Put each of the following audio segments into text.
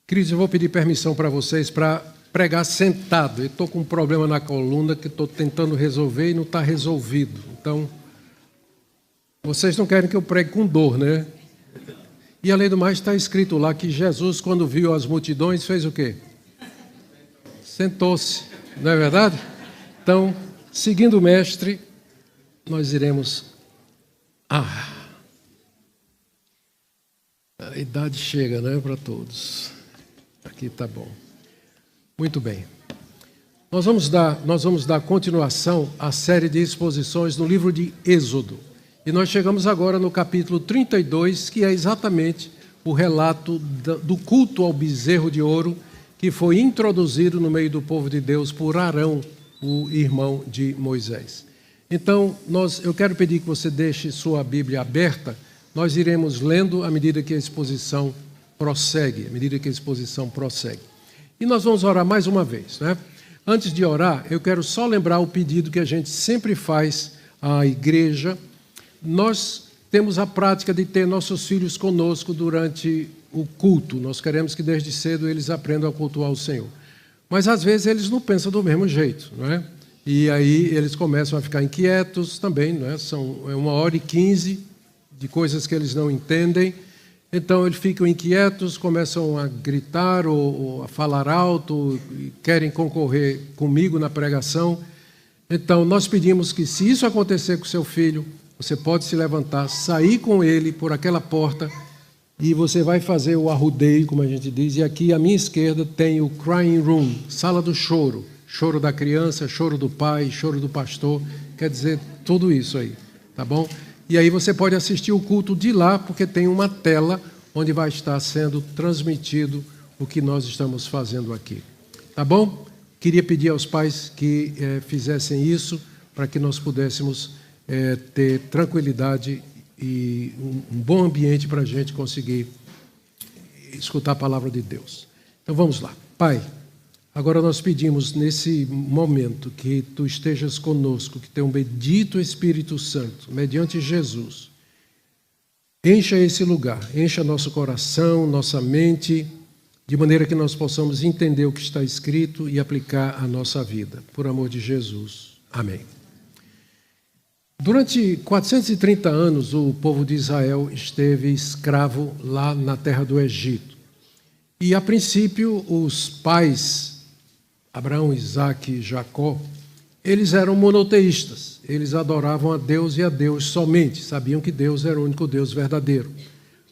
Queridos, eu vou pedir permissão para vocês para pregar sentado. Eu estou com um problema na coluna que estou tentando resolver e não está resolvido. Então, vocês não querem que eu pregue com dor, né? E além do mais, está escrito lá que Jesus, quando viu as multidões, fez o quê? Sentou-se, não é verdade? Então, seguindo o mestre, nós iremos... A idade chega, né, para todos. Aqui está bom. Muito bem. Nós vamos dar continuação à série de exposições no livro de Êxodo. E nós chegamos agora no capítulo 32, que é exatamente o relato do culto ao bezerro de ouro que foi introduzido no meio do povo de Deus por Arão, o irmão de Moisés. Então, eu quero pedir que você deixe sua Bíblia aberta. Nós iremos lendo à medida que a exposição prossegue, E nós vamos orar mais uma vez, né? Antes de orar, eu quero só lembrar o pedido que a gente sempre faz à igreja. Nós temos a prática de ter nossos filhos conosco durante o culto. Nós queremos que desde cedo eles aprendam a cultuar o Senhor. Mas às vezes eles não pensam do mesmo jeito, não é? E aí eles começam a ficar inquietos também, não é? São 1h15 de coisas que eles não entendem. Então eles ficam inquietos, começam a gritar ou a falar alto, querem concorrer comigo na pregação. Então nós pedimos que, se isso acontecer com seu filho, você pode se levantar, sair com ele por aquela porta e você vai fazer o arrudeio, como a gente diz. E aqui à minha esquerda tem o crying room, sala do choro. Choro da criança, choro do pai, choro do pastor, quer dizer, tudo isso aí, tá bom? E aí você pode assistir o culto de lá, porque tem uma tela onde vai estar sendo transmitido o que nós estamos fazendo aqui, tá bom? Queria pedir aos pais que fizessem isso, para que nós pudéssemos ter tranquilidade e um bom ambiente para a gente conseguir escutar a palavra de Deus. Então vamos lá. Pai, agora nós pedimos nesse momento que Tu estejas conosco, que Teu bendito Espírito Santo, mediante Jesus, encha esse lugar, encha nosso coração, nossa mente, de maneira que nós possamos entender o que está escrito e aplicar à nossa vida. Por amor de Jesus. Amém. Durante 430 anos, o povo de Israel esteve escravo lá na terra do Egito. E, a princípio, os pais, Abraão, Isaque e Jacó, eles eram monoteístas. Eles adoravam a Deus e a Deus somente. Sabiam que Deus era o único Deus verdadeiro.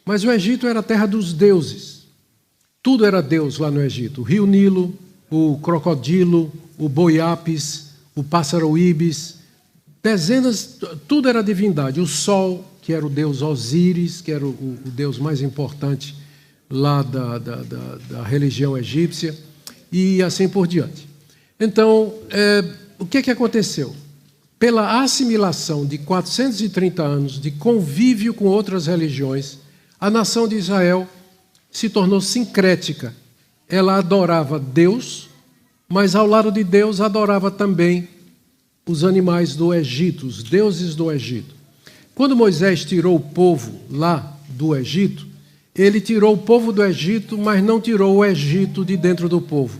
Mas o Egito era a terra dos deuses. Tudo era Deus lá no Egito. O rio Nilo, o crocodilo, o boi-apis, o pássaro-íbis, dezenas, tudo era divindade. O sol, que era o deus Osíris, que era o deus mais importante lá da religião egípcia, e assim por diante. Então, o que aconteceu? Pela assimilação de 430 anos de convívio com outras religiões, a nação de Israel se tornou sincrética. Ela adorava Deus, mas ao lado de Deus adorava também os animais do Egito, os deuses do Egito. Quando Moisés tirou o povo lá do Egito, ele tirou o povo do Egito, mas não tirou o Egito de dentro do povo.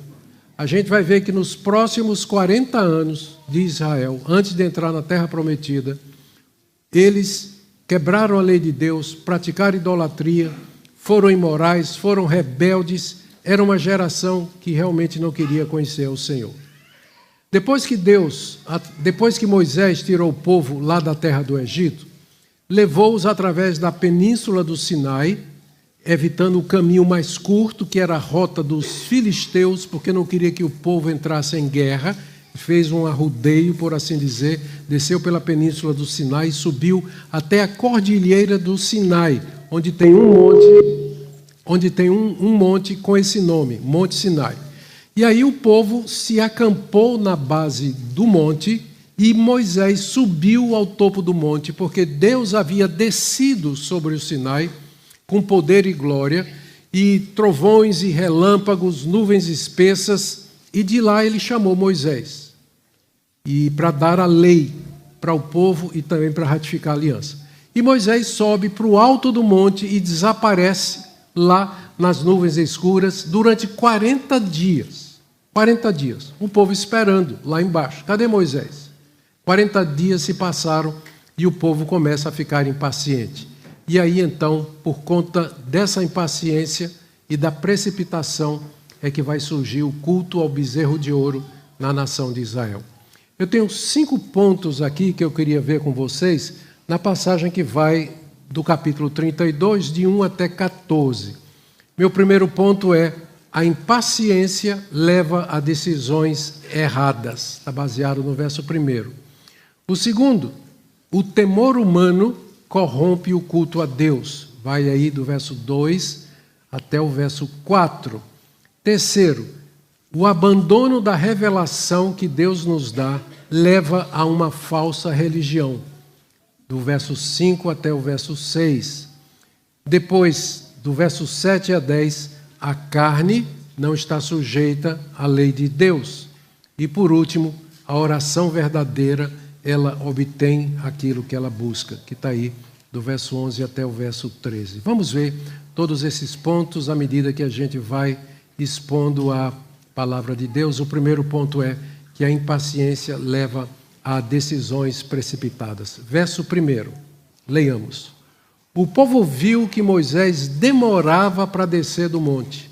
A gente vai ver que nos próximos 40 anos de Israel, antes de entrar na Terra Prometida, eles quebraram a lei de Deus, praticaram idolatria, foram imorais, foram rebeldes, era uma geração que realmente não queria conhecer o Senhor. Depois que Moisés tirou o povo lá da terra do Egito, levou-os através da península do Sinai, evitando o caminho mais curto, que era a rota dos filisteus, porque não queria que o povo entrasse em guerra. Fez um arrudeio, por assim dizer, desceu pela península do Sinai e subiu até a cordilheira do Sinai, onde tem um monte com esse nome, Monte Sinai. E aí o povo se acampou na base do monte e Moisés subiu ao topo do monte, porque Deus havia descido sobre o Sinai com poder e glória, e trovões e relâmpagos, nuvens espessas, e de lá ele chamou Moisés, e para dar a lei para o povo e também para ratificar a aliança. E Moisés sobe para o alto do monte e desaparece lá nas nuvens escuras durante 40 dias. 40 dias. O povo esperando lá embaixo. Cadê Moisés? 40 dias se passaram e o povo começa a ficar impaciente. E aí, então, por conta dessa impaciência e da precipitação, é que vai surgir o culto ao bezerro de ouro na nação de Israel. Eu tenho 5 pontos aqui que eu queria ver com vocês na passagem que vai do capítulo 32, de 1 até 14. Meu primeiro ponto é: a impaciência leva a decisões erradas. Está baseado no verso 1. O segundo, o temor humano corrompe o culto a Deus. Vai aí do verso 2 até o verso 4. Terceiro, o abandono da revelação que Deus nos dá leva a uma falsa religião. Do verso 5 até o verso 6. Depois, do verso 7 a 10, a carne não está sujeita à lei de Deus. E por último, a oração verdadeira, ela obtém aquilo que ela busca, que está aí do verso 11 até o verso 13. Vamos ver todos esses pontos à medida que a gente vai expondo a palavra de Deus. O primeiro ponto é que a impaciência leva a decisões precipitadas. Verso 1, leiamos. O povo viu que Moisés demorava para descer do monte.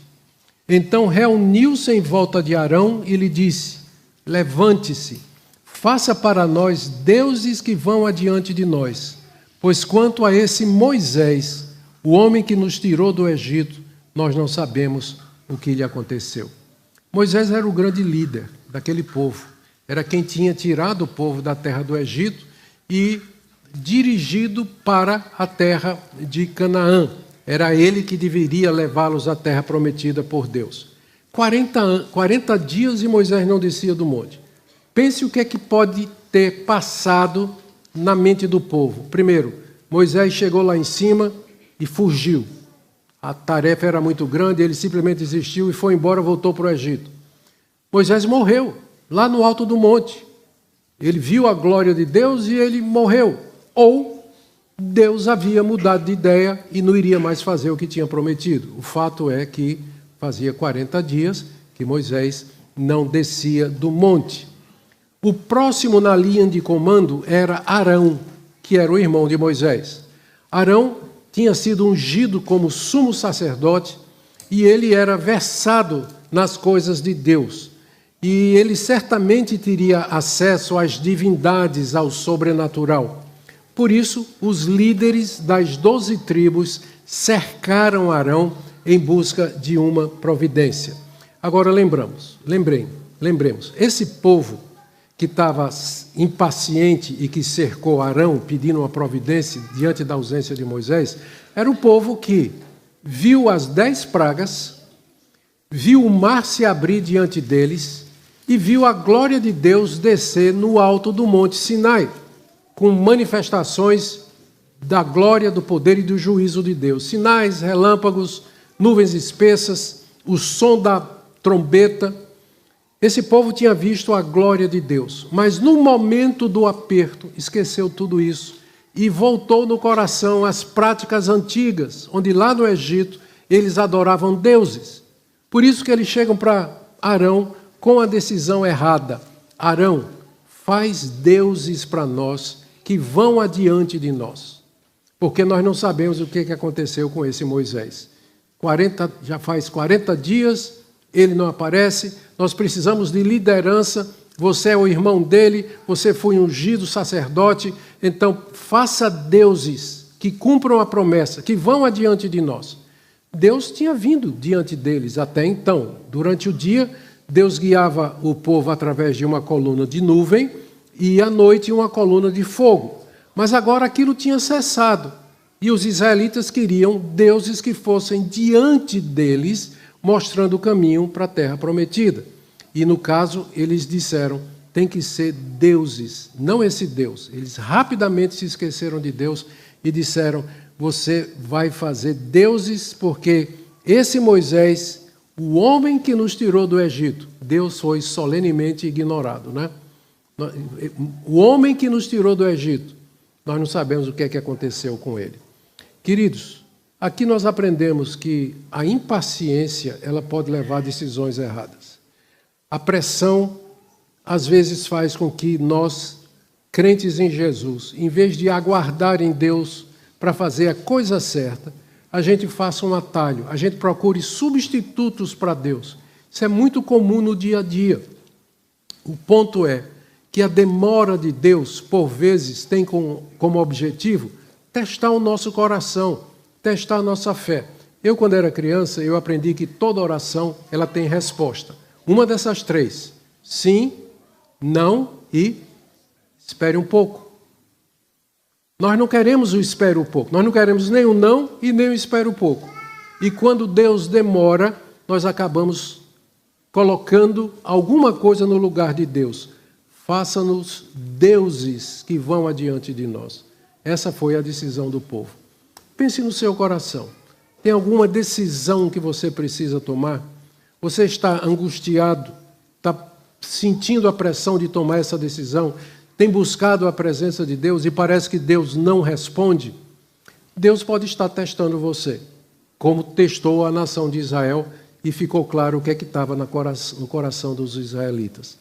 Então reuniu-se em volta de Arão e lhe disse: levante-se, faça para nós deuses que vão adiante de nós, pois quanto a esse Moisés, o homem que nos tirou do Egito, nós não sabemos o que lhe aconteceu. Moisés era o grande líder daquele povo. Era quem tinha tirado o povo da terra do Egito e dirigido para a terra de Canaã. Era ele que deveria levá-los à terra prometida por Deus. 40 dias e Moisés não descia do monte. Pense o que é que pode ter passado na mente do povo. Primeiro, Moisés chegou lá em cima e fugiu. A tarefa era muito grande, ele simplesmente desistiu e foi embora, voltou para o Egito. Moisés morreu lá no alto do monte. Ele viu a glória de Deus e ele morreu. Ou Deus havia mudado de ideia e não iria mais fazer o que tinha prometido. O fato é que fazia 40 dias que Moisés não descia do monte. O próximo na linha de comando era Arão, que era o irmão de Moisés. Arão tinha sido ungido como sumo sacerdote e ele era versado nas coisas de Deus. E ele certamente teria acesso às divindades, ao sobrenatural. Por isso, os líderes das 12 tribos cercaram Arão em busca de uma providência. Agora lembremos, esse povo que estava impaciente e que cercou Arão pedindo uma providência diante da ausência de Moisés, era o povo que viu as 10 pragas, viu o mar se abrir diante deles e viu a glória de Deus descer no alto do Monte Sinai, com manifestações da glória, do poder e do juízo de Deus. Sinais, relâmpagos, nuvens espessas, o som da trombeta. Esse povo tinha visto a glória de Deus, mas no momento do aperto, esqueceu tudo isso e voltou no coração às práticas antigas, onde lá no Egito eles adoravam deuses. Por isso que eles chegam para Arão com a decisão errada. Arão, faz deuses para nós que vão adiante de nós. Porque nós não sabemos o que aconteceu com esse Moisés. Já faz 40 dias, ele não aparece, nós precisamos de liderança, você é o irmão dele, você foi ungido sacerdote, então faça deuses que cumpram a promessa, que vão adiante de nós. Deus tinha vindo diante deles até então. Durante o dia, Deus guiava o povo através de uma coluna de nuvem e à noite uma coluna de fogo. Mas agora aquilo tinha cessado e os israelitas queriam deuses que fossem diante deles, mostrando o caminho para a terra prometida. E no caso, eles disseram, tem que ser deuses, não esse Deus. Eles rapidamente se esqueceram de Deus e disseram, você vai fazer deuses porque esse Moisés, o homem que nos tirou do Egito, Deus foi solenemente ignorado, né? O homem que nos tirou do Egito, nós não sabemos o que é que aconteceu com ele. Queridos, Aqui nós aprendemos que a impaciência ela pode levar a decisões erradas. A pressão, às vezes, faz com que nós, crentes em Jesus, em vez de aguardar em Deus para fazer a coisa certa, a gente faça um atalho, a gente procure substitutos para Deus. Isso é muito comum no dia a dia. O ponto é que a demora de Deus, por vezes, tem como objetivo testar o nosso coração, testar a nossa fé. Eu, quando era criança, eu aprendi que toda oração ela tem resposta. Uma dessas três: sim, não e espere um pouco. Nós não queremos o espere um pouco. Nós não queremos nem o não e nem o espere um pouco. E quando Deus demora, nós acabamos colocando alguma coisa no lugar de Deus. Faça-nos deuses que vão adiante de nós. Essa foi a decisão do povo. Pense no seu coração. Tem alguma decisão que você precisa tomar? Você está angustiado? Está sentindo a pressão de tomar essa decisão? Tem buscado a presença de Deus e parece que Deus não responde? Deus pode estar testando você, como testou a nação de Israel e ficou claro o que é que estava no coração dos israelitas.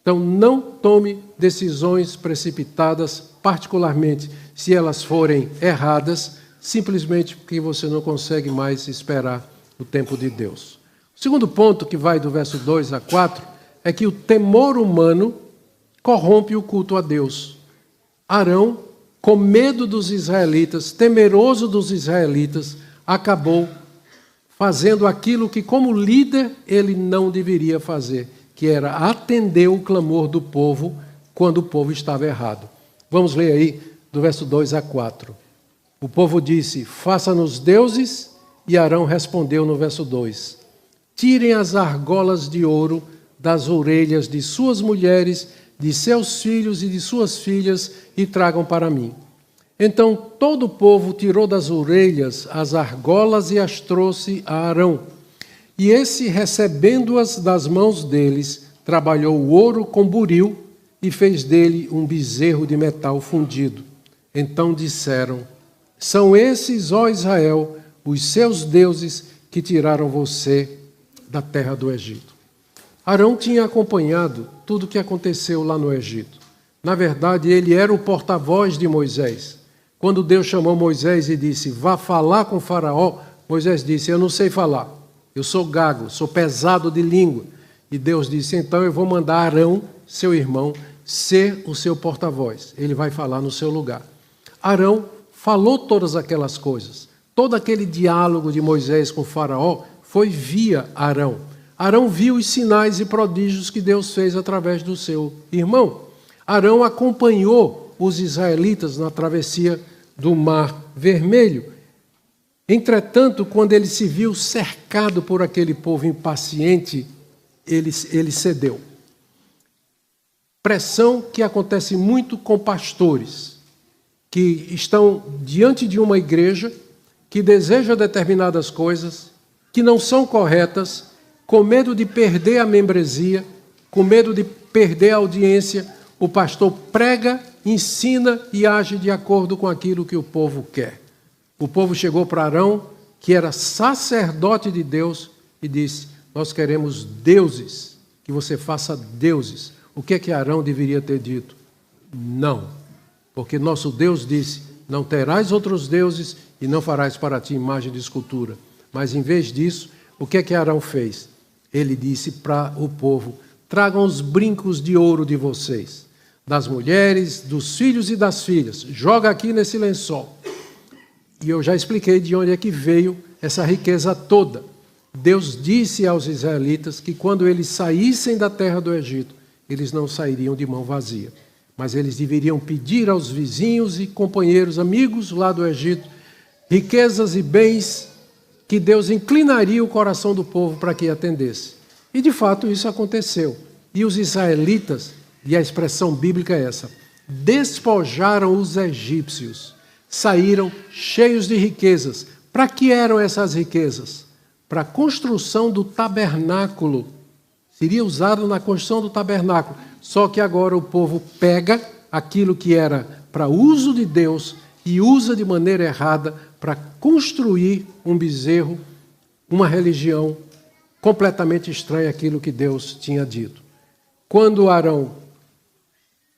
Então, não tome decisões precipitadas, particularmente se elas forem erradas, simplesmente porque você não consegue mais esperar o tempo de Deus. O segundo ponto, que vai do verso 2 a 4, é que o temor humano corrompe o culto a Deus. Arão, com medo dos israelitas, temeroso dos israelitas, acabou fazendo aquilo que, como líder, ele não deveria fazer, que era atender o clamor do povo quando o povo estava errado. Vamos ler aí do verso 2 a 4. O povo disse: faça-nos deuses, e Arão respondeu no verso 2: tirem as argolas de ouro das orelhas de suas mulheres, de seus filhos e de suas filhas, e tragam para mim. Então todo o povo tirou das orelhas as argolas e as trouxe a Arão. E esse, recebendo-as das mãos deles, trabalhou o ouro com buril e fez dele um bezerro de metal fundido. Então disseram: são esses, ó Israel, os seus deuses que tiraram você da terra do Egito. Arão tinha acompanhado tudo o que aconteceu lá no Egito. Na verdade, ele era o porta-voz de Moisés. Quando Deus chamou Moisés e disse: vá falar com Faraó, Moisés disse: eu não sei falar, eu sou gago, sou pesado de língua. E Deus disse: então eu vou mandar Arão, seu irmão, ser o seu porta-voz. Ele vai falar no seu lugar. Arão falou todas aquelas coisas. Todo aquele diálogo de Moisés com Faraó foi via Arão. Arão viu os sinais e prodígios que Deus fez através do seu irmão. Arão acompanhou os israelitas na travessia do Mar Vermelho. Entretanto, quando ele se viu cercado por aquele povo impaciente, ele cedeu. Pressão que acontece muito com pastores que estão diante de uma igreja que deseja determinadas coisas, que não são corretas, com medo de perder a membresia, com medo de perder a audiência. O pastor prega, ensina e age de acordo com aquilo que o povo quer. O povo chegou para Arão, que era sacerdote de Deus, e disse: nós queremos deuses, que você faça deuses. O que é que Arão deveria ter dito? Não, porque nosso Deus disse: não terás outros deuses e não farás para ti imagem de escultura. Mas em vez disso, o que é que Arão fez? Ele disse para o povo: tragam os brincos de ouro de vocês, das mulheres, dos filhos e das filhas, joga aqui nesse lençol. E eu já expliquei de onde é que veio essa riqueza toda. Deus disse aos israelitas que quando eles saíssem da terra do Egito, eles não sairiam de mão vazia, mas eles deveriam pedir aos vizinhos e companheiros, amigos lá do Egito, riquezas e bens que Deus inclinaria o coração do povo para que atendesse. E de fato isso aconteceu. E os israelitas, e a expressão bíblica é essa, despojaram os egípcios, saíram cheios de riquezas. Para que eram essas riquezas? Para a construção do tabernáculo. Seria usado na construção do tabernáculo. Só que agora o povo pega aquilo que era para uso de Deus e usa de maneira errada para construir um bezerro, uma religião completamente estranha àquilo que Deus tinha dito. Quando Arão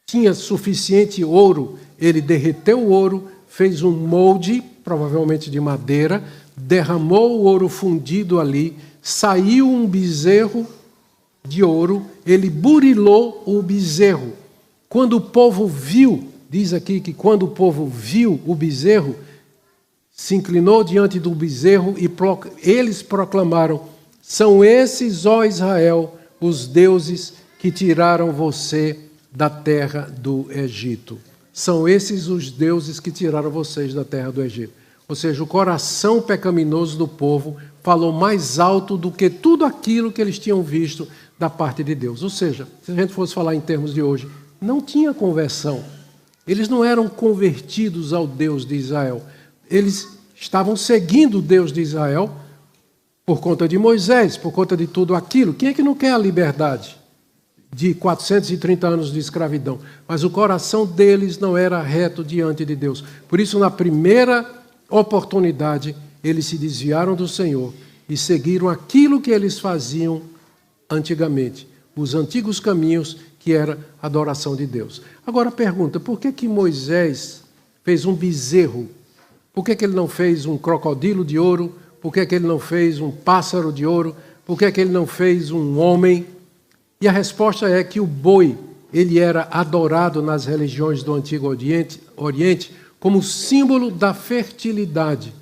tinha suficiente ouro, ele derreteu o ouro, fez um molde, provavelmente de madeira, derramou o ouro fundido ali, saiu um bezerro de ouro, ele burilou o bezerro. Quando o povo viu, diz aqui que quando o povo viu o bezerro, se inclinou diante do bezerro e eles proclamaram: são esses, ó Israel, os deuses que tiraram você da terra do Egito. São esses os deuses que tiraram vocês da terra do Egito. Ou seja, o coração pecaminoso do povo falou mais alto do que tudo aquilo que eles tinham visto da parte de Deus. Ou seja, se a gente fosse falar em termos de hoje, não tinha conversão. Eles não eram convertidos ao Deus de Israel. Eles estavam seguindo o Deus de Israel por conta de Moisés, por conta de tudo aquilo. Quem é que não quer a liberdade de 430 anos de escravidão? Mas o coração deles não era reto diante de Deus. Por isso, na primeira oportunidade, eles se desviaram do Senhor e seguiram aquilo que eles faziam antigamente, os antigos caminhos, que era a adoração de Deus. Agora pergunta, por que Moisés fez um bezerro? Por que ele não fez um crocodilo de ouro? Por que ele não fez um pássaro de ouro? Por que ele não fez um homem? E a resposta é que o boi, ele era adorado nas religiões do Antigo Oriente como símbolo da fertilidade.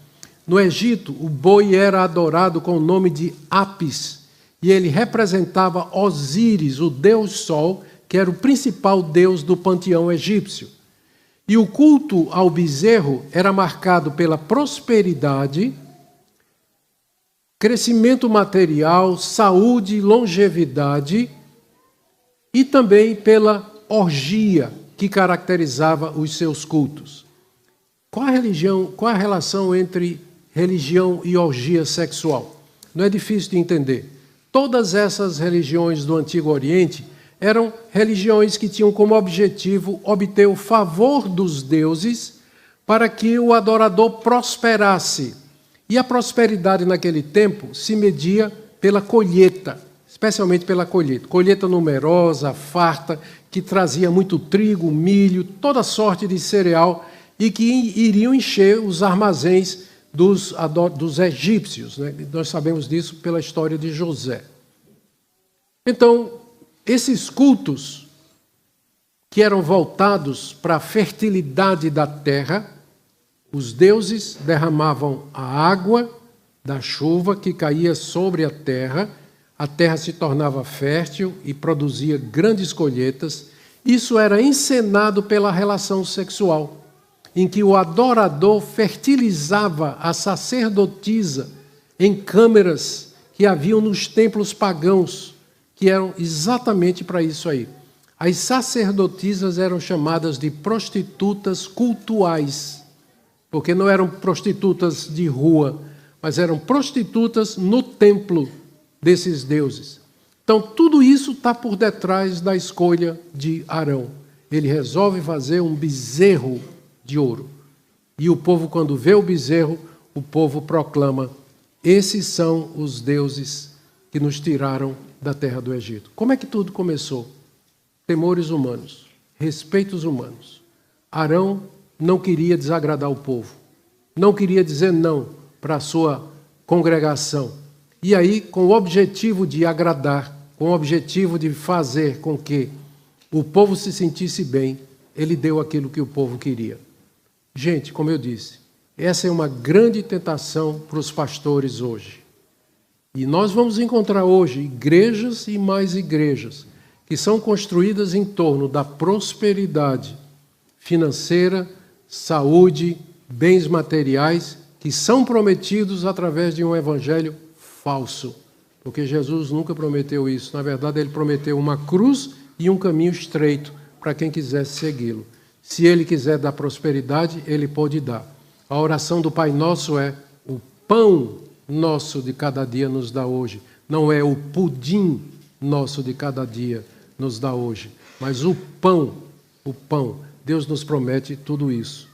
No Egito, o boi era adorado com o nome de Apis, e ele representava Osíris, o deus Sol, que era o principal deus do panteão egípcio. E o culto ao bezerro era marcado pela prosperidade, crescimento material, saúde, longevidade, e também pela orgia que caracterizava os seus cultos. Qual a relação entre religião e orgia sexual? Não é difícil de entender. Todas essas religiões do Antigo Oriente eram religiões que tinham como objetivo obter o favor dos deuses para que o adorador prosperasse. E a prosperidade naquele tempo se media pela colheita, especialmente pela colheita. Colheita numerosa, farta, que trazia muito trigo, milho, toda sorte de cereal e que iriam encher os armazéns dos egípcios, né? Nós sabemos disso pela história de José. Então, esses cultos que eram voltados para a fertilidade da terra, os deuses derramavam a água da chuva que caía sobre a terra se tornava fértil e produzia grandes colheitas. Isso era encenado pela relação sexual, em que o adorador fertilizava a sacerdotisa em câmeras que haviam nos templos pagãos, que eram exatamente para isso aí. As sacerdotisas eram chamadas de prostitutas cultuais, porque não eram prostitutas de rua, mas eram prostitutas no templo desses deuses. Então, tudo isso está por detrás da escolha de Arão. Ele resolve fazer um bezerro de ouro. E o povo, quando vê o bezerro, o povo proclama: esses são os deuses que nos tiraram da terra do Egito. Como é que tudo começou? Temores humanos, respeitos humanos. Arão não queria desagradar o povo, não queria dizer não para a sua congregação. E aí, com o objetivo de agradar, com o objetivo de fazer com que o povo se sentisse bem, ele deu aquilo que o povo queria. Gente, como eu disse, essa é uma grande tentação para os pastores hoje. E nós vamos encontrar hoje igrejas e mais igrejas que são construídas em torno da prosperidade financeira, saúde, bens materiais, que são prometidos através de um evangelho falso. Porque Jesus nunca prometeu isso. Na verdade, ele prometeu uma cruz e um caminho estreito para quem quisesse segui-lo. Se ele quiser dar prosperidade, ele pode dar. A oração do Pai Nosso é: o pão nosso de cada dia nos dá hoje. Não é o pudim nosso de cada dia nos dá hoje, mas o pão. Deus nos promete tudo isso.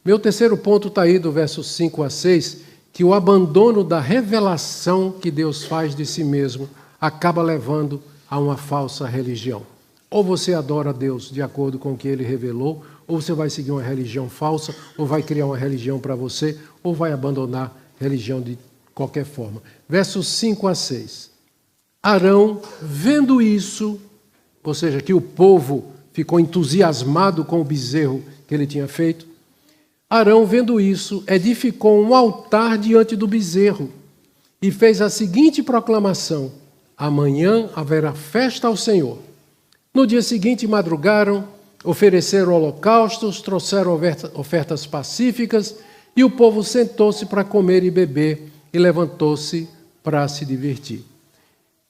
Meu terceiro ponto está aí do verso 5 a 6, que o abandono da revelação que Deus faz de si mesmo acaba levando a uma falsa religião. Ou você adora a Deus de acordo com o que Ele revelou, ou você vai seguir uma religião falsa, ou vai criar uma religião para você, ou vai abandonar a religião de qualquer forma. Versos 5 a 6. Arão, vendo isso, ou seja, que o povo ficou entusiasmado com o bezerro que ele tinha feito, Arão, vendo isso, edificou um altar diante do bezerro e fez a seguinte proclamação: amanhã haverá festa ao Senhor. No dia seguinte madrugaram, ofereceram holocaustos, trouxeram ofertas pacíficas, e o povo sentou-se para comer e beber e levantou-se para se divertir.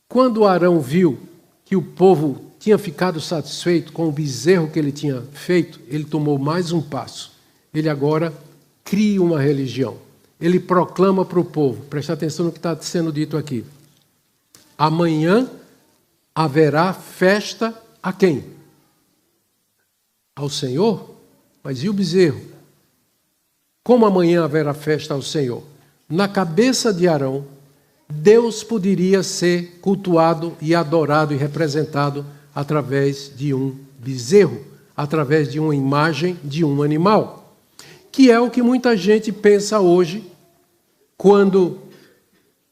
Quando Arão viu que o povo tinha ficado satisfeito com o bezerro que ele tinha feito, ele tomou mais um passo. Ele agora cria uma religião. Ele proclama para o povo, presta atenção no que está sendo dito aqui: amanhã haverá festa a quem? Ao Senhor? Mas e o bezerro? Como amanhã haverá festa ao Senhor? Na cabeça de Arão, Deus poderia ser cultuado e adorado e representado através de um bezerro, através de uma imagem de um animal, que é o que muita gente pensa hoje quando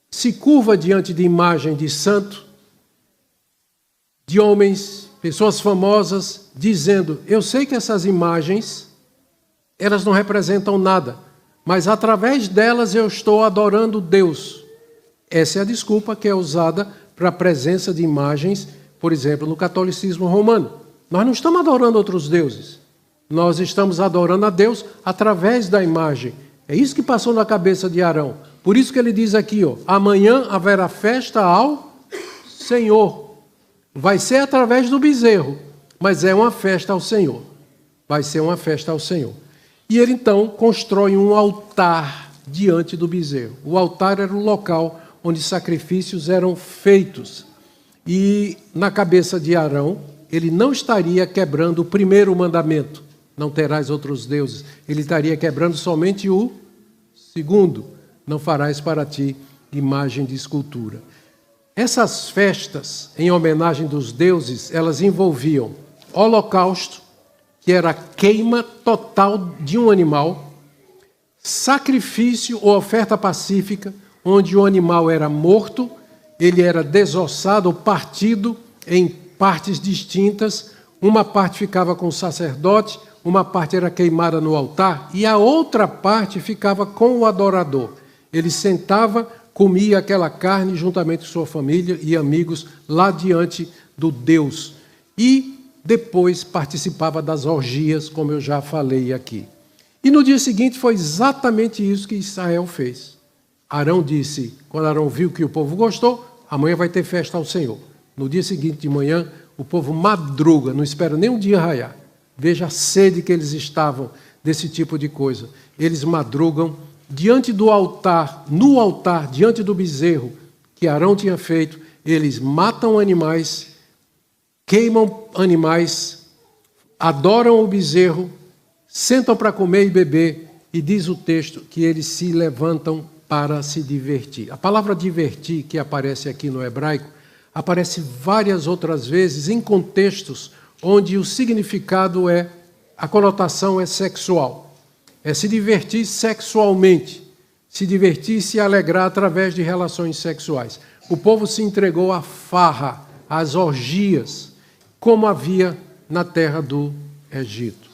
se curva diante de imagem de santo, de homens, pessoas famosas, dizendo: eu sei que essas imagens, elas não representam nada, mas através delas eu estou adorando Deus. Essa é a desculpa que é usada para a presença de imagens, por exemplo, no catolicismo romano. Nós não estamos adorando outros deuses. Nós estamos adorando a Deus através da imagem. É isso que passou na cabeça de Arão. Por isso que ele diz aqui, amanhã haverá festa ao Senhor. Vai ser através do bezerro, mas é uma festa ao Senhor. Vai ser uma festa ao Senhor. E ele então constrói um altar diante do bezerro. O altar era o local onde sacrifícios eram feitos. E na cabeça de Arão, ele não estaria quebrando o primeiro mandamento: não terás outros deuses. Ele estaria quebrando somente o segundo: não farás para ti imagem de escultura. Essas festas, em homenagem dos deuses, elas envolviam holocausto, que era a queima total de um animal, sacrifício ou oferta pacífica, onde o animal era morto, ele era desossado ou partido em partes distintas, uma parte ficava com o sacerdote, uma parte era queimada no altar e a outra parte ficava com o adorador. Ele sentava, comia aquela carne juntamente com sua família e amigos lá diante do Deus. E depois participava das orgias, como eu já falei aqui. E no dia seguinte foi exatamente isso que Israel fez. Arão disse, quando Arão viu que o povo gostou, amanhã vai ter festa ao Senhor. No dia seguinte de manhã, o povo madruga, não espera nem um dia raiar. Veja a sede que eles estavam desse tipo de coisa. Eles madrugam diante do altar, no altar, diante do bezerro que Arão tinha feito, eles matam animais, queimam animais, adoram o bezerro, sentam para comer e beber, e diz o texto que eles se levantam para se divertir. A palavra divertir, que aparece aqui no hebraico, aparece várias outras vezes em contextos onde o significado a conotação é sexual. É se divertir sexualmente, se divertir e se alegrar através de relações sexuais. O povo se entregou à farra, às orgias, como havia na terra do Egito.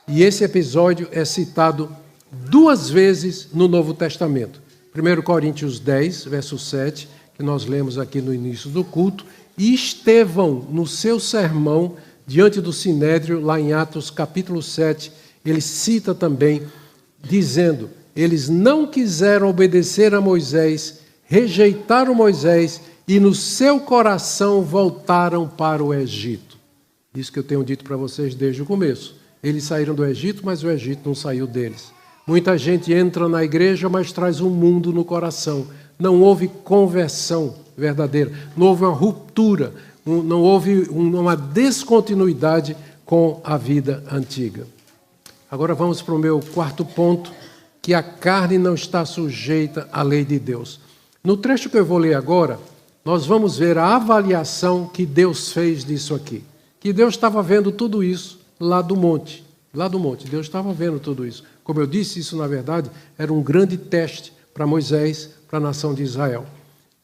E esse episódio é citado 2 vezes no Novo Testamento. 1 Coríntios 10, verso 7, que nós lemos aqui no início do culto, e Estevão, no seu sermão, diante do Sinédrio, lá em Atos capítulo 7, ele cita também, dizendo, eles não quiseram obedecer a Moisés, rejeitaram Moisés e no seu coração voltaram para o Egito. Isso que eu tenho dito para vocês desde o começo. Eles saíram do Egito, mas o Egito não saiu deles. Muita gente entra na igreja, mas traz um mundo no coração. Não houve conversão verdadeira, não houve uma ruptura, não houve uma descontinuidade com a vida antiga. Agora vamos para o meu quarto ponto, que a carne não está sujeita à lei de Deus. No trecho que eu vou ler agora, nós vamos ver a avaliação que Deus fez disso aqui. Que Deus estava vendo tudo isso lá do monte. Lá do monte, Deus estava vendo tudo isso. Como eu disse, isso na verdade era um grande teste para Moisés, para a nação de Israel.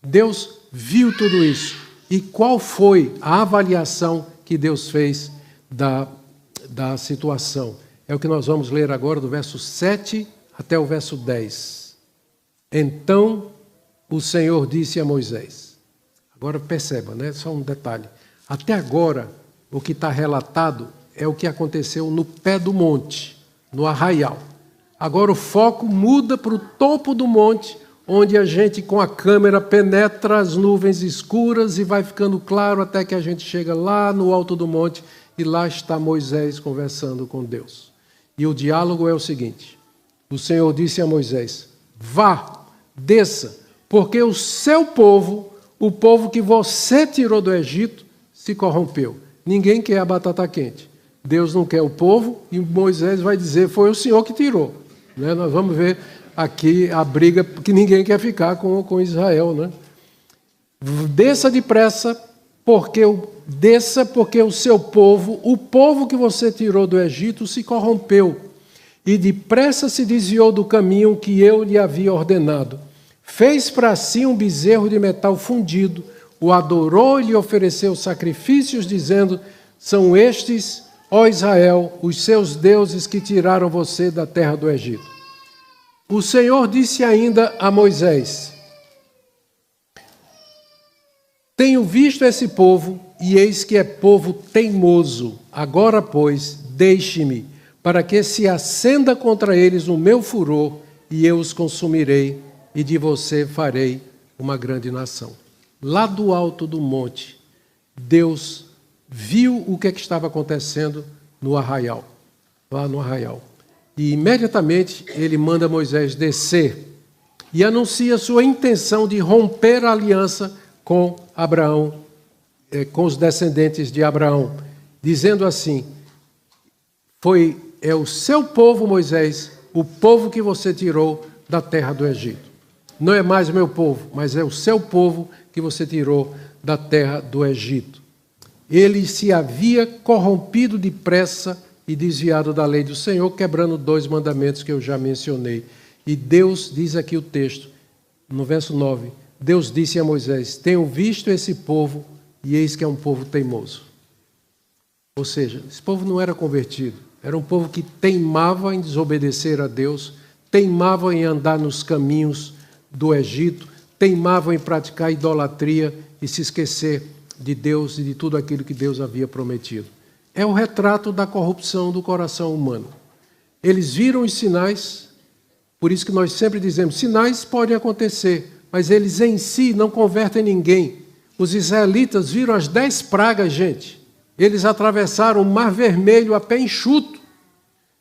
Deus viu tudo isso. E qual foi a avaliação que Deus fez da situação? É o que nós vamos ler agora do verso 7 até o verso 10. Então o Senhor disse a Moisés. Agora perceba, né? Só um detalhe. Até agora, o que está relatado é o que aconteceu no pé do monte, no arraial. Agora o foco muda para o topo do monte, onde a gente com a câmera penetra as nuvens escuras e vai ficando claro até que a gente chega lá no alto do monte e lá está Moisés conversando com Deus. E o diálogo é o seguinte: o Senhor disse a Moisés: vá, desça, porque o seu povo, o povo que você tirou do Egito, se corrompeu. Ninguém quer a batata quente. Deus não quer o povo e Moisés vai dizer, foi o Senhor que tirou. Né? Nós vamos ver aqui a briga, que ninguém quer ficar com Israel. Né? Desça depressa, porque o seu povo, o povo que você tirou do Egito, se corrompeu. E depressa se desviou do caminho que eu lhe havia ordenado. Fez para si um bezerro de metal fundido, o adorou e lhe ofereceu sacrifícios, dizendo, são estes, ó Israel, os seus deuses que tiraram você da terra do Egito. O Senhor disse ainda a Moisés, tenho visto esse povo, e eis que é povo teimoso. Agora, pois, deixe-me, para que se acenda contra eles o meu furor, e eu os consumirei, e de você farei uma grande nação. Lá do alto do monte, Deus viu o que estava acontecendo no arraial, lá no arraial. E imediatamente ele manda Moisés descer e anuncia sua intenção de romper a aliança com Abraão, com os descendentes de Abraão, dizendo assim, é o seu povo, Moisés, o povo que você tirou da terra do Egito. Não é mais meu povo, mas é o seu povo que você tirou da terra do Egito. Ele se havia corrompido depressa e desviado da lei do Senhor, quebrando 2 mandamentos que eu já mencionei. E Deus, diz aqui o texto, no verso 9, Deus disse a Moisés, tenho visto esse povo e eis que é um povo teimoso. Ou seja, esse povo não era convertido, era um povo que teimava em desobedecer a Deus, teimava em andar nos caminhos do Egito, teimava em praticar idolatria e se esquecer de Deus e de tudo aquilo que Deus havia prometido. É o retrato da corrupção do coração humano. Eles viram os sinais, por isso que nós sempre dizemos, sinais podem acontecer, mas eles em si não convertem ninguém. Os israelitas viram as 10 pragas, gente. Eles atravessaram o Mar Vermelho a pé enxuto.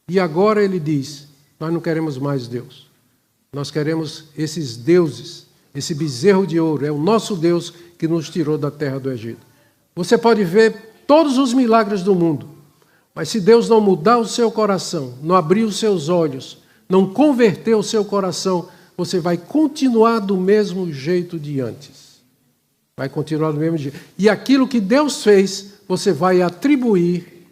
E agora ele diz, nós não queremos mais Deus. Nós queremos esses deuses, esse bezerro de ouro. É o nosso Deus que nos tirou da terra do Egito. Você pode ver todos os milagres do mundo, mas se Deus não mudar o seu coração, não abrir os seus olhos, não converter o seu coração, você vai continuar do mesmo jeito de antes. Vai continuar do mesmo jeito. E aquilo que Deus fez, você vai atribuir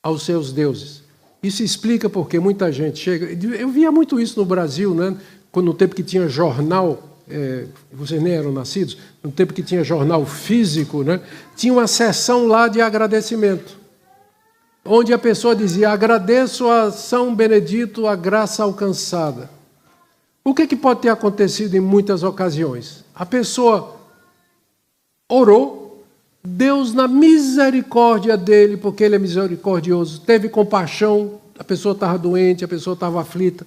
aos seus deuses. Isso explica porque muita gente chega... Eu via muito isso no Brasil, né? No tempo que tinha jornal, vocês nem eram nascidos, no tempo que tinha jornal físico, né? Tinha uma seção lá de agradecimento, onde a pessoa dizia, agradeço a São Benedito a graça alcançada. O que pode ter acontecido em muitas ocasiões? A pessoa orou, Deus, na misericórdia dele, porque ele é misericordioso, teve compaixão, a pessoa estava doente, a pessoa estava aflita,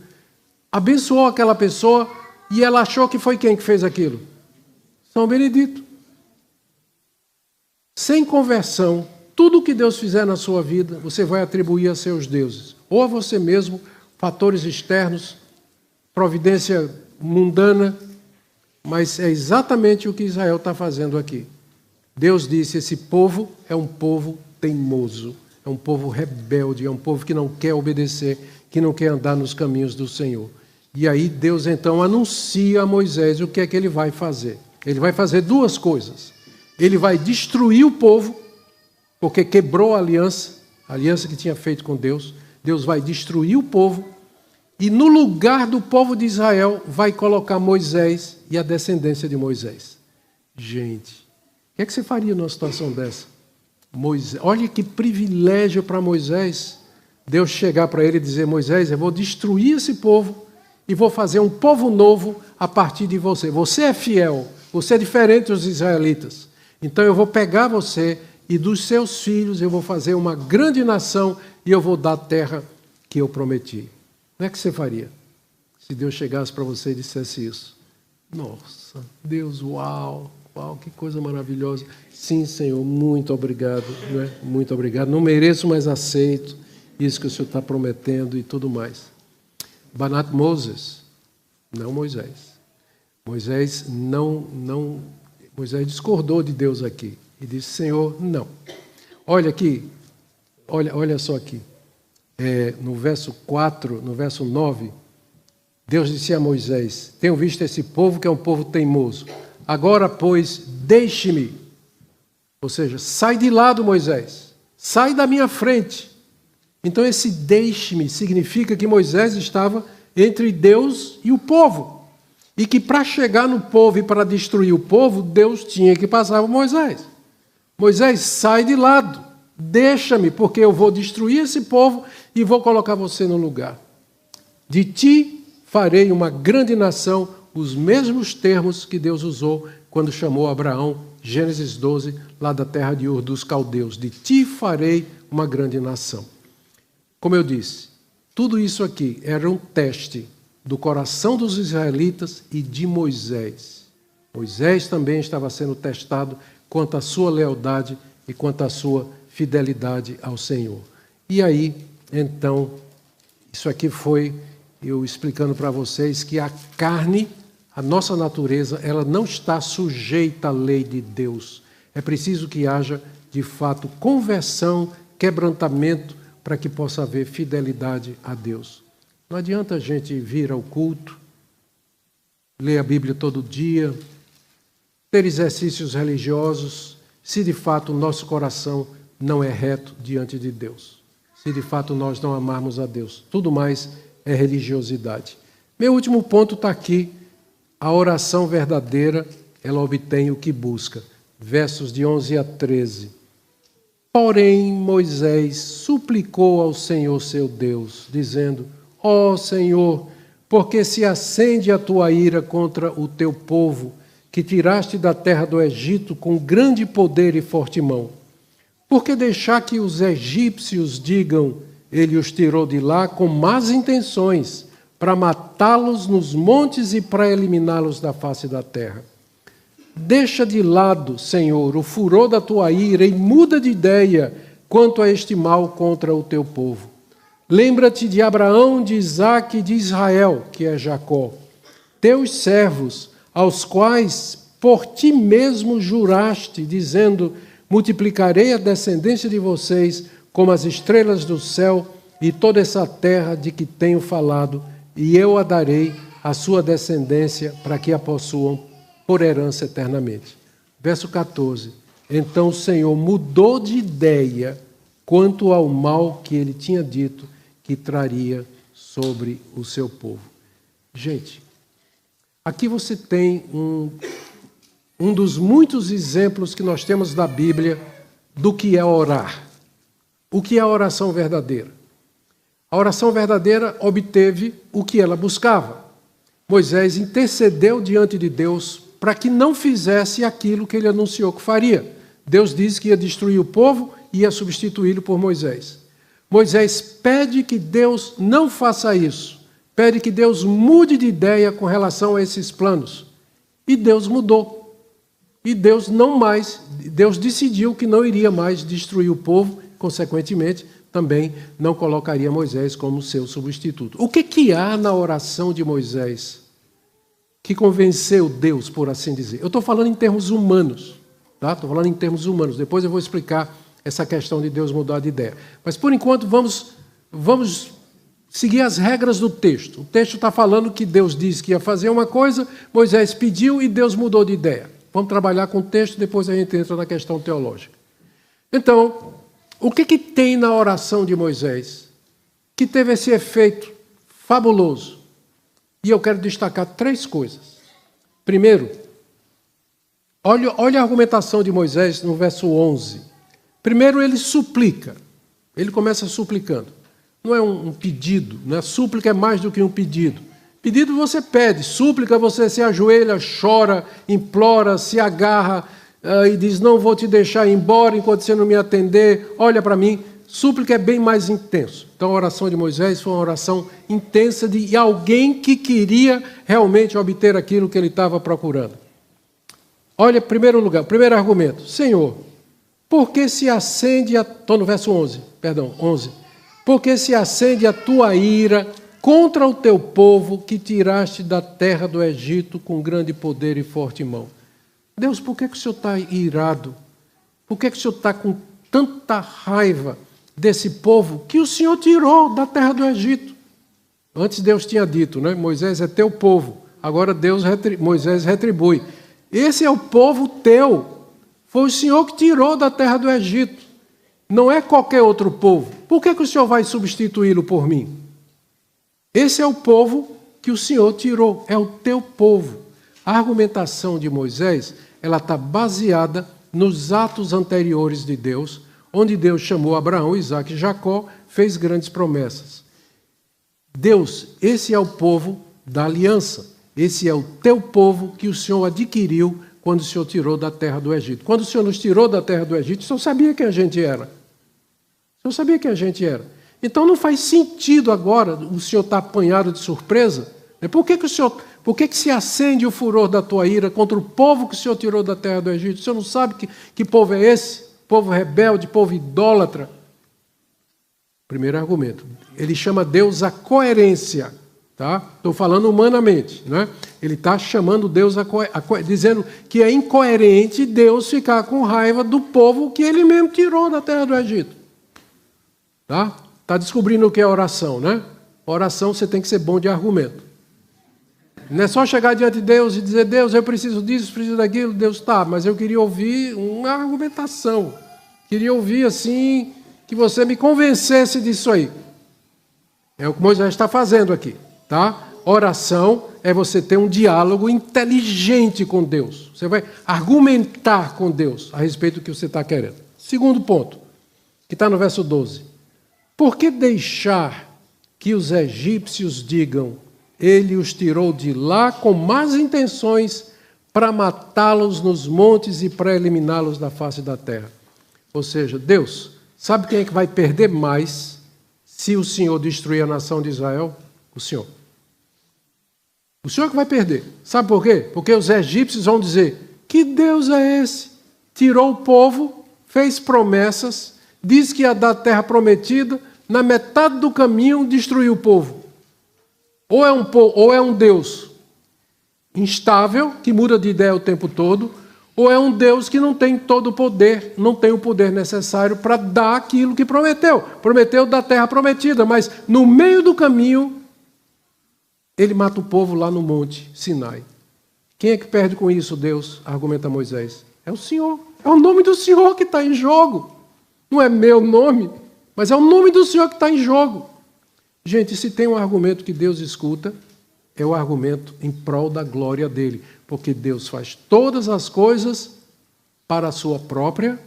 abençoou aquela pessoa e ela achou que foi quem que fez aquilo? São Benedito. Sem conversão, tudo que Deus fizer na sua vida, você vai atribuir a seus deuses, ou a você mesmo, fatores externos, providência mundana, mas é exatamente o que Israel está fazendo aqui. Deus disse, esse povo é um povo teimoso, É um povo rebelde, é um povo que não quer obedecer, que não quer andar nos caminhos do Senhor. E aí Deus então anuncia a Moisés o que é que ele vai fazer. Ele vai fazer duas coisas. Ele vai destruir o povo, porque quebrou a aliança que tinha feito com Deus. Deus vai destruir o povo e no lugar do povo de Israel vai colocar Moisés e a descendência de Moisés. Gente, o que é que você faria numa situação dessa? Moisés, olha que privilégio para Moisés, Deus chegar para ele e dizer: Moisés, eu vou destruir esse povo e vou fazer um povo novo a partir de você. Você é fiel, você é diferente dos israelitas. Então eu vou pegar você e dos seus filhos eu vou fazer uma grande nação e eu vou dar a terra que eu prometi. Como é que você faria se Deus chegasse para você e dissesse isso? Nossa, Deus, uau, que coisa maravilhosa. Sim, Senhor, muito obrigado, não é? Muito obrigado. Não mereço, mas aceito isso que o Senhor está prometendo e tudo mais. But not Moses, não Moisés. Moisés discordou de Deus aqui e disse: Senhor, não. Olha aqui, olha só aqui. No verso 4, no verso 9, Deus disse a Moisés: tenho visto esse povo que é um povo teimoso. Agora, pois, deixe-me. Ou seja, sai de lado, Moisés. Sai da minha frente. Então, esse deixe-me significa que Moisés estava entre Deus e o povo. E que para chegar no povo e para destruir o povo, Deus tinha que passar por Moisés. Moisés, sai de lado. Deixa-me, porque eu vou destruir esse povo e vou colocar você no lugar. De ti farei uma grande nação, os mesmos termos que Deus usou quando chamou Abraão, Gênesis 12, lá da terra de Ur dos Caldeus. De ti farei uma grande nação. Como eu disse, tudo isso aqui era um teste do coração dos israelitas e de Moisés. Moisés também estava sendo testado quanto à sua lealdade e quanto à sua fidelidade ao Senhor. E aí, então, isso aqui foi eu explicando para vocês que a carne, a nossa natureza, ela não está sujeita à lei de Deus. É preciso que haja, de fato, conversão, quebrantamento, para que possa haver fidelidade a Deus. Não adianta a gente vir ao culto, ler a Bíblia todo dia, ter exercícios religiosos, se de fato o nosso coração não é reto diante de Deus. Se de fato nós não amarmos a Deus. Tudo mais é religiosidade. Meu último ponto está aqui. A oração verdadeira, ela obtém o que busca. Versos de 11 a 13. Porém, Moisés suplicou ao Senhor seu Deus, dizendo: ó Senhor, porque se acende a tua ira contra o teu povo, que tiraste da terra do Egito com grande poder e forte mão? Por que deixar que os egípcios digam: ele os tirou de lá com más intenções, para matá-los nos montes e para eliminá-los da face da terra? Deixa de lado, Senhor, o furor da tua ira e muda de ideia quanto a este mal contra o teu povo. Lembra-te de Abraão, de Isaque e de Israel, que é Jacó, teus servos, aos quais por ti mesmo juraste, dizendo: multiplicarei a descendência de vocês como as estrelas do céu e toda essa terra de que tenho falado, e eu a darei à sua descendência para que a possuam por herança eternamente. Verso 14. Então o Senhor mudou de ideia quanto ao mal que ele tinha dito que traria sobre o seu povo. Gente, aqui você tem um dos muitos exemplos que nós temos da Bíblia do que é orar. O que é a oração verdadeira? A oração verdadeira obteve o que ela buscava. Moisés intercedeu diante de Deus para que não fizesse aquilo que ele anunciou que faria. Deus disse que ia destruir o povo e ia substituí-lo por Moisés. Moisés pede que Deus não faça isso. Pede que Deus mude de ideia com relação a esses planos. E Deus mudou. E Deus decidiu que não iria mais destruir o povo, consequentemente, também não colocaria Moisés como seu substituto. O que há na oração de Moisés que convenceu Deus, por assim dizer? Eu estou falando em termos humanos, tá? Estou falando em termos humanos. Depois eu vou explicar essa questão de Deus mudar de ideia. Mas, por enquanto, vamos seguir as regras do texto. O texto está falando que Deus disse que ia fazer uma coisa, Moisés pediu e Deus mudou de ideia. Vamos trabalhar com o texto, depois a gente entra na questão teológica. Então, o que tem na oração de Moisés que teve esse efeito fabuloso? E eu quero destacar 3 coisas. Primeiro, olha a argumentação de Moisés no verso 11. Primeiro, ele suplica. Ele começa suplicando. Não é um pedido, né? Súplica é mais do que um pedido. Pedido você pede, súplica você se ajoelha, chora, implora, se agarra e diz, não vou te deixar ir embora enquanto você não me atender, olha para mim. Súplica é bem mais intenso. Então a oração de Moisés foi uma oração intensa de alguém que queria realmente obter aquilo que ele estava procurando. Olha, primeiro lugar, primeiro argumento. Senhor, por que se acende estou no verso 11. Porque se acende a tua ira contra o teu povo que tiraste da terra do Egito com grande poder e forte mão. Deus, por que o Senhor está irado? Por que o Senhor está com tanta raiva desse povo que o Senhor tirou da terra do Egito? Antes Deus tinha dito, né? Moisés é teu povo. Agora Moisés retribui. Esse é o povo teu. Foi o Senhor que tirou da terra do Egito. Não é qualquer outro povo. Por que o Senhor vai substituí-lo por mim? Esse é o povo que o Senhor tirou. É o teu povo. A argumentação de Moisés, ela está baseada nos atos anteriores de Deus, onde Deus chamou Abraão, Isaque e Jacó, fez grandes promessas. Deus, esse é o povo da aliança. Esse é o teu povo que o Senhor adquiriu quando o Senhor tirou da terra do Egito. Quando o Senhor nos tirou da terra do Egito, o Senhor sabia quem a gente era. O Senhor sabia quem a gente era. Então não faz sentido agora o Senhor estar apanhado de surpresa. Por que se acende o furor da tua ira contra o povo que o Senhor tirou da terra do Egito? O Senhor não sabe que povo é esse? Povo rebelde, povo idólatra. Primeiro argumento. Ele chama Deus à coerência. Tá? Estou falando humanamente. Né? Ele está chamando Deus dizendo que é incoerente Deus ficar com raiva do povo que ele mesmo tirou da terra do Egito. Tá descobrindo o que é oração, né? Oração você tem que ser bom de argumento. Não é só chegar diante de Deus e dizer, Deus, eu preciso disso, preciso daquilo. Deus, tá, mas eu queria ouvir uma argumentação. Queria ouvir, assim, que você me convencesse disso aí. É o que Moisés está fazendo aqui, tá? Oração é você ter um diálogo inteligente com Deus. Você vai argumentar com Deus a respeito do que você está querendo. Segundo ponto, que está no verso 12. Por que deixar que os egípcios digam, ele os tirou de lá com más intenções para matá-los nos montes e para eliminá-los da face da terra? Ou seja, Deus, sabe quem é que vai perder mais se o Senhor destruir a nação de Israel? O Senhor. O Senhor que vai perder. Sabe por quê? Porque os egípcios vão dizer, que Deus é esse? Tirou o povo, fez promessas, disse que ia dar a terra prometida, na metade do caminho destruiu o povo. Ou é um Deus instável, que muda de ideia o tempo todo, ou é um Deus que não tem todo o poder, não tem o poder necessário para dar aquilo que prometeu. Prometeu da terra prometida, mas no meio do caminho, ele mata o povo lá no monte Sinai. Quem é que perde com isso, Deus? Argumenta Moisés. É o Senhor. É o nome do Senhor que está em jogo. Não é meu nome, mas é o nome do Senhor que está em jogo. Gente, se tem um argumento que Deus escuta, é o argumento em prol da glória dele. Porque Deus faz todas as coisas para a sua própria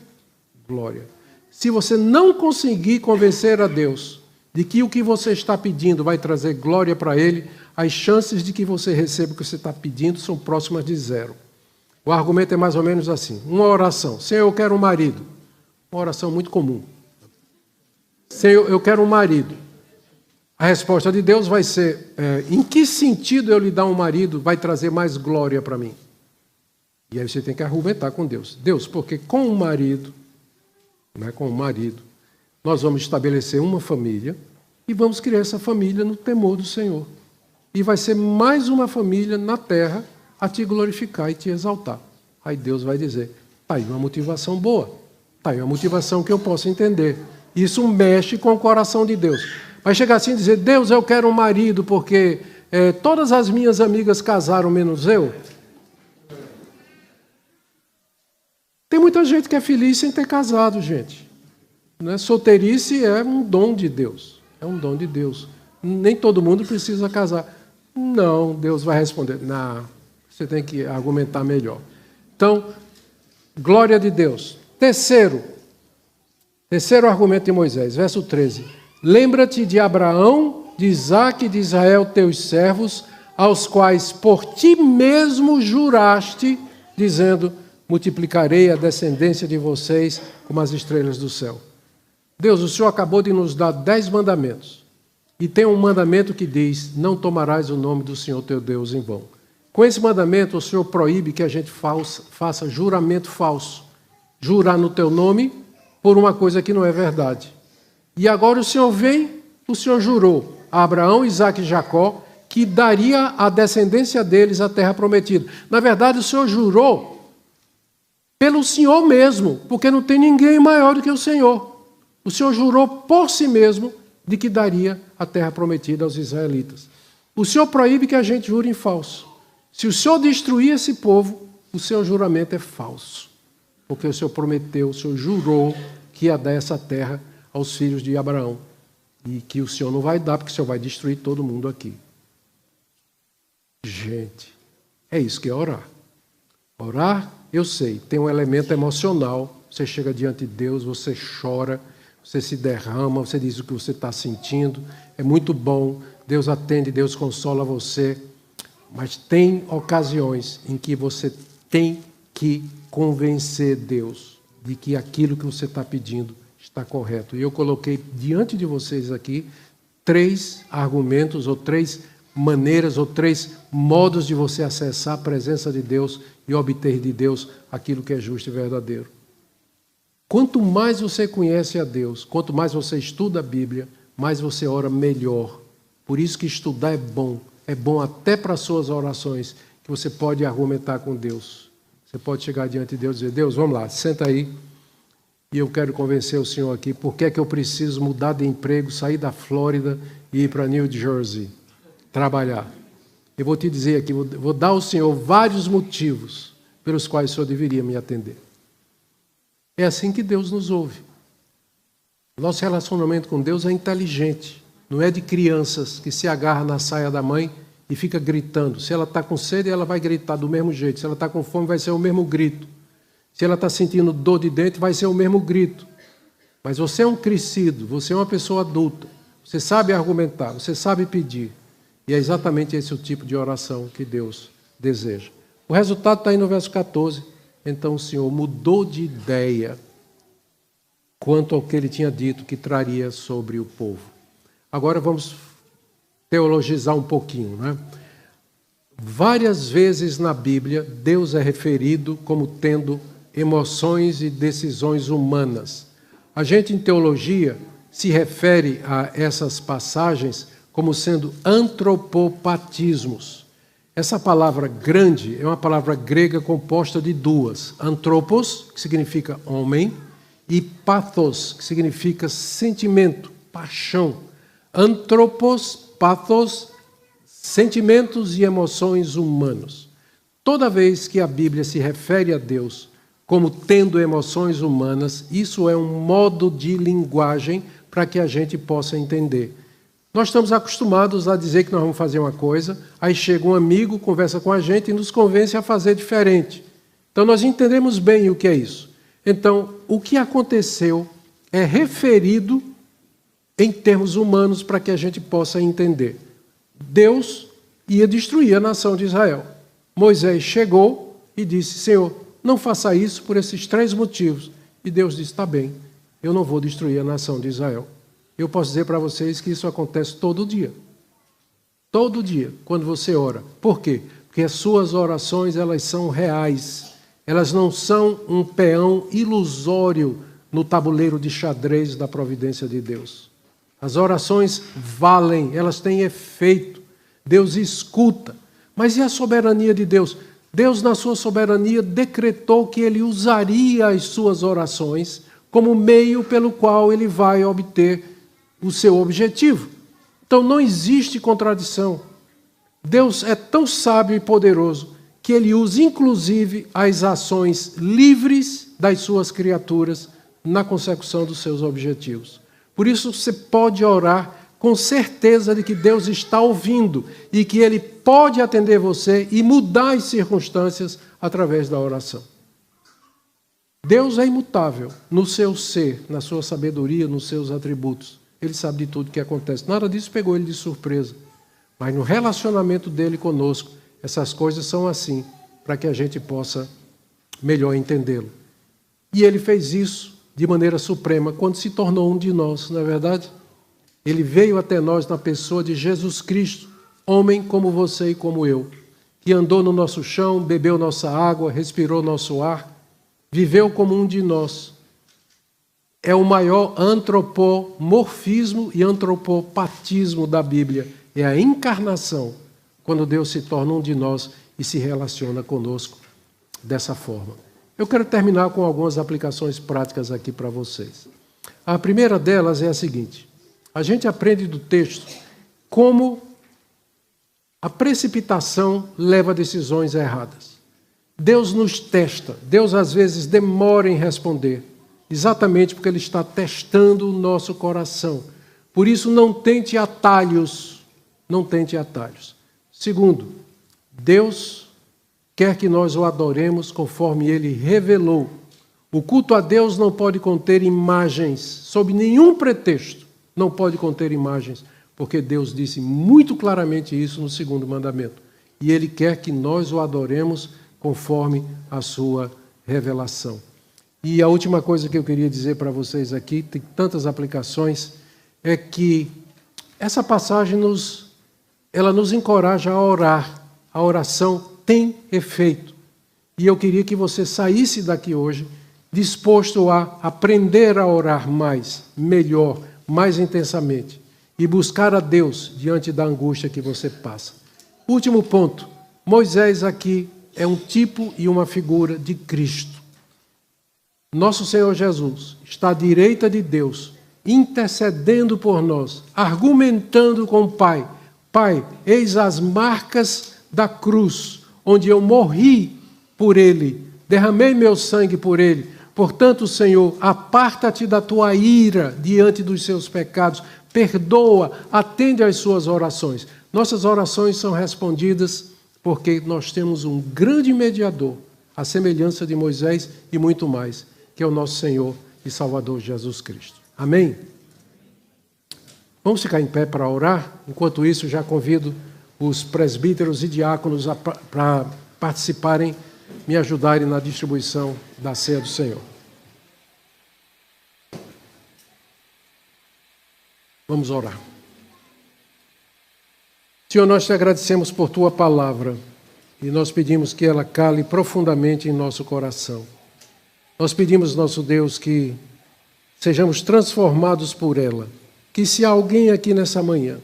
glória. Se você não conseguir convencer a Deus de que o que você está pedindo vai trazer glória para ele, as chances de que você receba o que você está pedindo são próximas de 0. O argumento é mais ou menos assim. Uma oração. Senhor, eu quero um marido. Uma oração muito comum. Senhor, eu quero um marido. A resposta de Deus vai ser, em que sentido eu lhe dar um marido vai trazer mais glória para mim? E aí você tem que argumentar com Deus. Deus, porque com o marido, nós vamos estabelecer uma família e vamos criar essa família no temor do Senhor. E vai ser mais uma família na terra a te glorificar e te exaltar. Aí Deus vai dizer, tá aí uma motivação boa. Tá aí uma motivação que eu posso entender. Isso mexe com o coração de Deus. Mas chegar assim e dizer, Deus, eu quero um marido porque todas as minhas amigas casaram menos eu. Tem muita gente que é feliz sem ter casado, gente. Né? Solteirice é um dom de Deus. É um dom de Deus. Nem todo mundo precisa casar. Não, Deus vai responder. Não, você tem que argumentar melhor. Então, glória de Deus. Terceiro argumento de Moisés, verso 13. Lembra-te de Abraão, de Isaque e de Israel, teus servos, aos quais por ti mesmo juraste, dizendo, multiplicarei a descendência de vocês como as estrelas do céu. Deus, o Senhor acabou de nos dar 10 mandamentos. E tem um mandamento que diz, não tomarás o nome do Senhor teu Deus em vão. Com esse mandamento, o Senhor proíbe que a gente faça juramento falso. Jurar no teu nome por uma coisa que não é verdade. E agora o Senhor vem, o Senhor jurou a Abraão, Isaque e Jacó que daria à descendência deles a terra prometida. Na verdade, o Senhor jurou pelo Senhor mesmo, porque não tem ninguém maior do que o Senhor. O Senhor jurou por si mesmo de que daria a terra prometida aos israelitas. O Senhor proíbe que a gente jure em falso. Se o Senhor destruir esse povo, o seu juramento é falso. Porque o Senhor prometeu, o Senhor jurou que ia dar essa terra aos filhos de Abraão. E que o Senhor não vai dar, porque o Senhor vai destruir todo mundo aqui. Gente, é isso que é orar. Orar, eu sei, tem um elemento emocional. Você chega diante de Deus, você chora, você se derrama, você diz o que você está sentindo. É muito bom, Deus atende, Deus consola você. Mas tem ocasiões em que você tem que convencer Deus de que aquilo que você está pedindo está correto. E eu coloquei diante de vocês aqui 3 argumentos, ou 3 maneiras, ou 3 modos de você acessar a presença de Deus e obter de Deus aquilo que é justo e verdadeiro. Quanto mais você conhece a Deus, quanto mais você estuda a Bíblia, mais você ora melhor. Por isso que estudar é bom. É bom até para as suas orações, que você pode argumentar com Deus. Você pode chegar diante de Deus e dizer, Deus, vamos lá, senta aí, e eu quero convencer o Senhor aqui, por que é que eu preciso mudar de emprego, sair da Flórida e ir para New Jersey, trabalhar. Eu vou te dizer aqui, vou dar ao Senhor vários motivos pelos quais o Senhor deveria me atender. É assim que Deus nos ouve. Nosso relacionamento com Deus é inteligente. Não é de crianças que se agarram na saia da mãe e fica gritando. Se ela está com sede, ela vai gritar do mesmo jeito. Se ela está com fome, vai ser o mesmo grito. Se ela está sentindo dor de dente, vai ser o mesmo grito. Mas você é um crescido, você é uma pessoa adulta. Você sabe argumentar, você sabe pedir. E é exatamente esse o tipo de oração que Deus deseja. O resultado está aí no verso 14. Então o Senhor mudou de ideia quanto ao que ele tinha dito que traria sobre o povo. Agora vamos teologizar um pouquinho, né? Várias vezes na Bíblia, Deus é referido como tendo emoções e decisões humanas. A gente, em teologia, se refere a essas passagens como sendo antropopatismos. Essa palavra grande é uma palavra grega composta de 2. Antropos, que significa homem, e pathos, que significa sentimento, paixão. Antropos, pathos, sentimentos e emoções humanos. Toda vez que a Bíblia se refere a Deus como tendo emoções humanas, isso é um modo de linguagem para que a gente possa entender. Nós estamos acostumados a dizer que nós vamos fazer uma coisa, aí chega um amigo, conversa com a gente e nos convence a fazer diferente. Então nós entendemos bem o que é isso. Então, o que aconteceu é referido em termos humanos para que a gente possa entender. Deus ia destruir a nação de Israel. Moisés chegou e disse, Senhor, não faça isso por esses 3 motivos. E Deus disse, está bem, eu não vou destruir a nação de Israel. Eu posso dizer para vocês que isso acontece todo dia. Todo dia, quando você ora. Por quê? Porque as suas orações, elas são reais. Elas não são um peão ilusório no tabuleiro de xadrez da providência de Deus. As orações valem, elas têm efeito. Deus escuta. Mas e a soberania de Deus? Deus, na sua soberania, decretou que ele usaria as suas orações como meio pelo qual ele vai obter o seu objetivo. Então não existe contradição. Deus é tão sábio e poderoso que ele usa inclusive as ações livres das suas criaturas na consecução dos seus objetivos. Por isso você pode orar com certeza de que Deus está ouvindo e que ele pode atender você e mudar as circunstâncias através da oração. Deus é imutável no seu ser, na sua sabedoria, nos seus atributos. Ele sabe de tudo o que acontece. Nada disso pegou ele de surpresa. Mas no relacionamento dele conosco, essas coisas são assim, para que a gente possa melhor entendê-lo. E ele fez isso de maneira suprema quando se tornou um de nós, não é verdade? Ele veio até nós na pessoa de Jesus Cristo, homem como você e como eu, que andou no nosso chão, bebeu nossa água, respirou nosso ar, viveu como um de nós. É o maior antropomorfismo e antropopatismo da Bíblia. É a encarnação, quando Deus se torna um de nós e se relaciona conosco dessa forma. Eu quero terminar com algumas aplicações práticas aqui para vocês. A primeira delas é a seguinte: a gente aprende do texto como a precipitação leva a decisões erradas. Deus nos testa, Deus às vezes demora em responder, exatamente porque Ele está testando o nosso coração. Por isso, não tente atalhos, não tente atalhos. Segundo, Deus quer que nós o adoremos conforme Ele revelou. O culto a Deus não pode conter imagens, sob nenhum pretexto, não pode conter imagens, porque Deus disse muito claramente isso no segundo mandamento. E Ele quer que nós o adoremos conforme a sua revelação. E a última coisa que eu queria dizer para vocês aqui, tem tantas aplicações, é que essa passagem nos encoraja a orar. A oração tem efeito. E eu queria que você saísse daqui hoje disposto a aprender a orar mais, melhor, mais intensamente e buscar a Deus diante da angústia que você passa. Último ponto. Moisés aqui é um tipo e uma figura de Cristo. Nosso Senhor Jesus está à direita de Deus, intercedendo por nós, argumentando com o Pai. Pai, eis as marcas da cruz, onde eu morri por Ele, derramei meu sangue por Ele. Portanto, Senhor, aparta-te da tua ira diante dos seus pecados, perdoa, atende às suas orações. Nossas orações são respondidas porque nós temos um grande mediador, à semelhança de Moisés e muito mais, que é o nosso Senhor e Salvador Jesus Cristo. Amém? Vamos ficar em pé para orar? Enquanto isso, já convido os presbíteros e diáconos para participarem, me ajudarem na distribuição da ceia do Senhor. Vamos orar. Senhor, nós te agradecemos por tua palavra e nós pedimos que ela cale profundamente em nosso coração. Nós pedimos, nosso Deus, que sejamos transformados por ela. Que se há alguém aqui nessa manhã,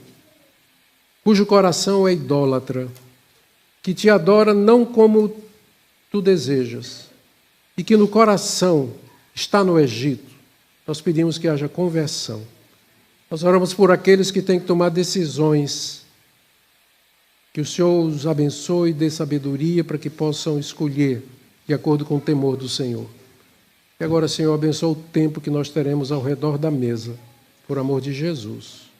cujo coração é idólatra, que te adora não como tu desejas, e que no coração está no Egito, nós pedimos que haja conversão. Nós oramos por aqueles que têm que tomar decisões, que o Senhor os abençoe e dê sabedoria para que possam escolher de acordo com o temor do Senhor. E agora, Senhor, abençoa o tempo que nós teremos ao redor da mesa, por amor de Jesus.